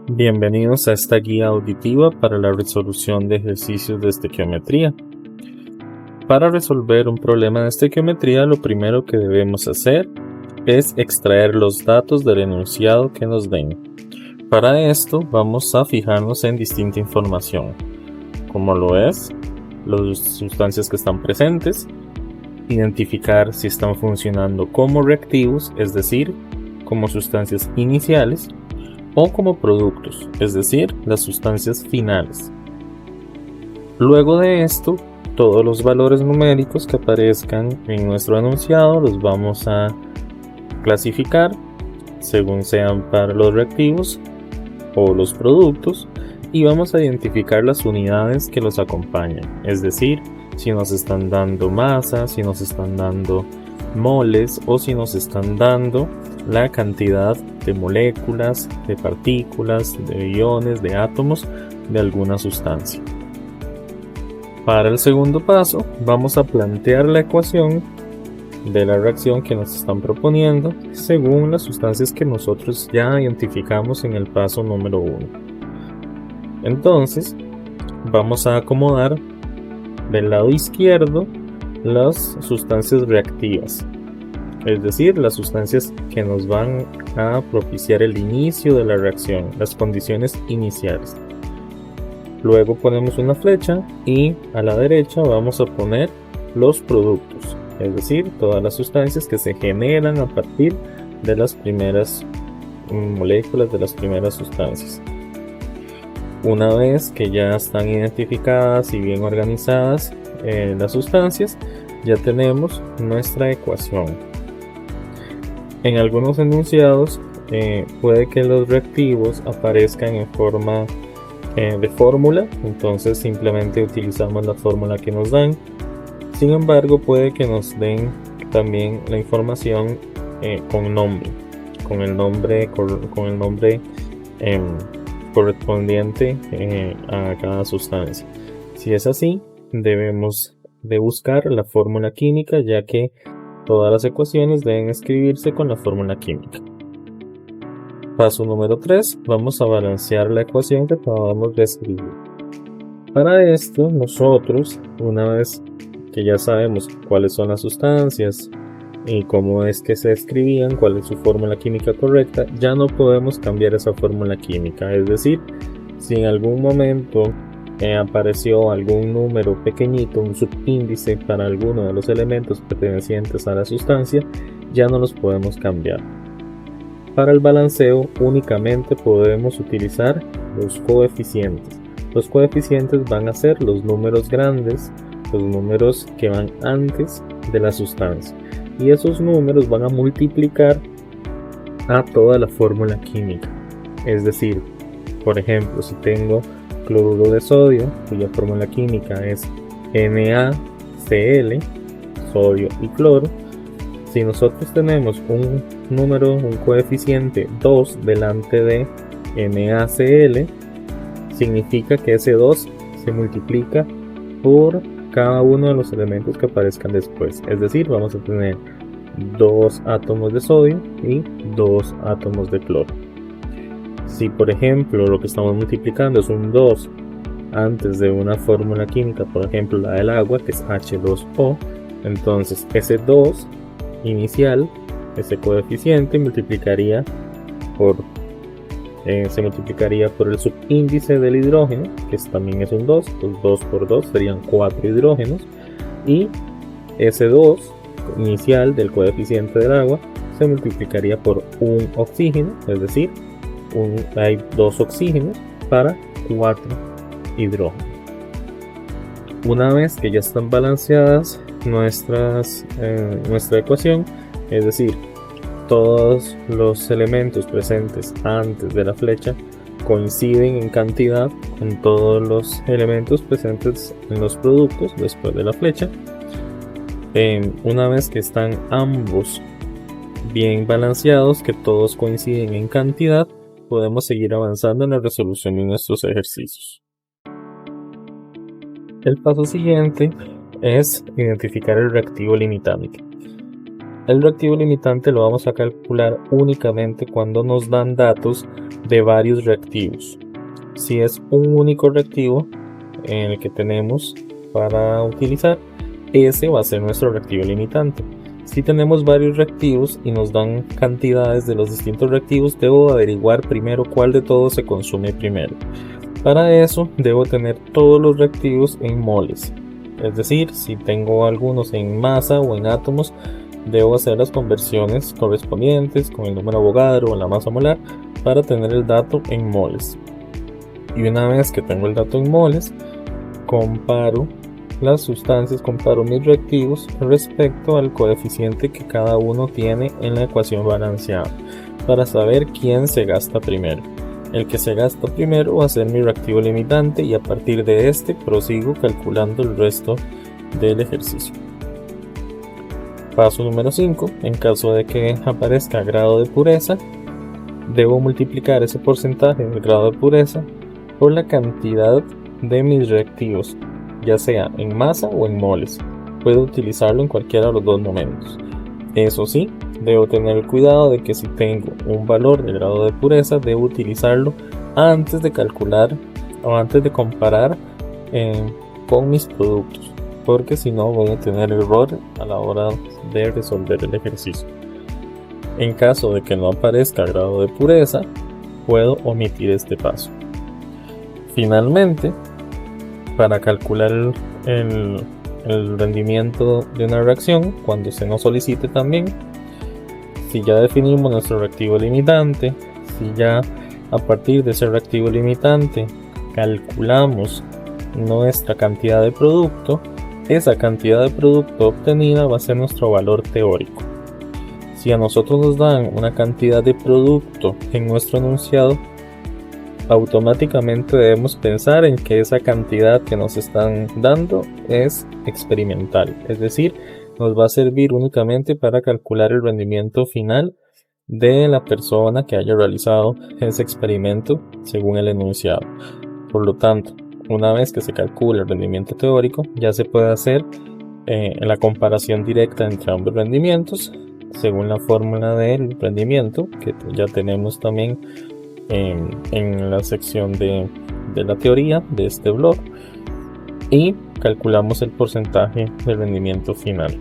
Bienvenidos a esta guía auditiva para la resolución de ejercicios de estequiometría. Para resolver un problema de estequiometría, lo primero que debemos hacer es extraer los datos del enunciado que nos den. Para esto vamos a fijarnos en distinta información, como lo es las sustancias que están presentes, identificar si están funcionando como reactivos, es decir, como sustancias iniciales, o como productos, es decir, las sustancias finales. Luego de esto, todos los valores numéricos que aparezcan en nuestro enunciado los vamos a clasificar según sean para los reactivos o los productos, y vamos a identificar las unidades que los acompañan, es decir, si nos están dando masa, si nos están dando moles o si nos están dando la cantidad de moléculas, de partículas, de iones, de átomos de alguna sustancia. Para el segundo paso vamos a plantear la ecuación de la reacción que nos están proponiendo según las sustancias que nosotros ya identificamos en el paso número 1. Entonces vamos a acomodar del lado izquierdo las sustancias reactivas, es decir, las sustancias que nos van a propiciar el inicio de la reacción, las condiciones iniciales. Luego ponemos una flecha y a la derecha vamos a poner los productos, es decir, todas las sustancias que se generan a partir de las primeras moléculas, de las primeras sustancias. Una vez que ya están identificadas y bien organizadas las sustancias, ya tenemos nuestra ecuación. En algunos enunciados puede que los reactivos aparezcan en forma de fórmula, entonces simplemente utilizamos la fórmula que nos dan. Sin embargo, puede que nos den también la información con nombre, con el nombre correspondiente a cada sustancia. Si es así, debemos de buscar la fórmula química, ya que todas las ecuaciones deben escribirse con la fórmula química. Paso número 3. Vamos a balancear la ecuación que acabamos de escribir. Para esto, nosotros, una vez que ya sabemos cuáles son las sustancias y cómo es que se escribían, cuál es su fórmula química correcta, ya no podemos cambiar esa fórmula química. Es decir, si en algún momento apareció algún número pequeñito, un subíndice para alguno de los elementos pertenecientes a la sustancia, ya no los podemos cambiar. Para el balanceo únicamente podemos utilizar los coeficientes. Los coeficientes van a ser los números grandes, los números que van antes de la sustancia, y esos números van a multiplicar a toda la fórmula química. Es decir, por ejemplo, si tengo cloruro de sodio, cuya fórmula química es NaCl, sodio y cloro, si nosotros tenemos un coeficiente 2 delante de NaCl, significa que ese 2 se multiplica por cada uno de los elementos que aparezcan después. Es decir, vamos a tener 2 átomos de sodio y 2 átomos de cloro. Si por ejemplo lo que estamos multiplicando es un 2 antes de una fórmula química, por ejemplo la del agua, que es H2O, entonces ese 2 inicial, ese coeficiente se multiplicaría por el subíndice del hidrógeno, que también es un 2, pues 2 por 2 serían 4 hidrógenos, y ese 2 inicial del coeficiente del agua se multiplicaría por un oxígeno, es decir, hay 2 oxígenos para 4 hidrógenos. Una vez que ya están balanceadas nuestra ecuación, es decir, todos los elementos presentes antes de la flecha coinciden en cantidad con todos los elementos presentes en los productos después de la flecha. Una vez que están ambos bien balanceados, que todos coinciden en cantidad, podemos seguir avanzando en la resolución de nuestros ejercicios. El paso siguiente es identificar el reactivo limitante. El reactivo limitante lo vamos a calcular únicamente cuando nos dan datos de varios reactivos. Si es un único reactivo en el que tenemos para utilizar, ese va a ser nuestro reactivo limitante. Si tenemos varios reactivos y nos dan cantidades de los distintos reactivos, debo averiguar primero cuál de todos se consume primero. Para eso debo tener todos los reactivos en moles. Es decir, si tengo algunos en masa o en átomos, debo hacer las conversiones correspondientes con el número Avogadro o la masa molar para tener el dato en moles. Y una vez que tengo el dato en moles, comparo las sustancias, comparo mis reactivos respecto al coeficiente que cada uno tiene en la ecuación balanceada para saber quién se gasta primero. El que se gasta primero va a ser mi reactivo limitante y a partir de este prosigo calculando el resto del ejercicio. Paso número 5. En caso de que aparezca grado de pureza, debo multiplicar ese porcentaje del grado de pureza por la cantidad de mis reactivos, ya sea en masa o en moles. Puedo utilizarlo en cualquiera de los dos momentos. Eso sí, debo tener el cuidado de que si tengo un valor de grado de pureza, debo utilizarlo antes de calcular o antes de comparar con mis productos, porque si no voy a tener error a la hora de resolver el ejercicio. En caso de que no aparezca grado de pureza, puedo omitir este paso. Finalmente, para calcular el rendimiento de una reacción, cuando se nos solicite también, si ya definimos nuestro reactivo limitante, si ya a partir de ese reactivo limitante calculamos nuestra cantidad de producto, esa cantidad de producto obtenida va a ser nuestro valor teórico. Si a nosotros nos dan una cantidad de producto en nuestro enunciado, automáticamente debemos pensar en que esa cantidad que nos están dando es experimental, es decir, nos va a servir únicamente para calcular el rendimiento final de la persona que haya realizado ese experimento según el enunciado. Por lo tanto, una vez que se calcula el rendimiento teórico, ya se puede hacer la comparación directa entre ambos rendimientos según la fórmula del rendimiento que ya tenemos también en la sección de la teoría de este blog, y calculamos el porcentaje de rendimiento final.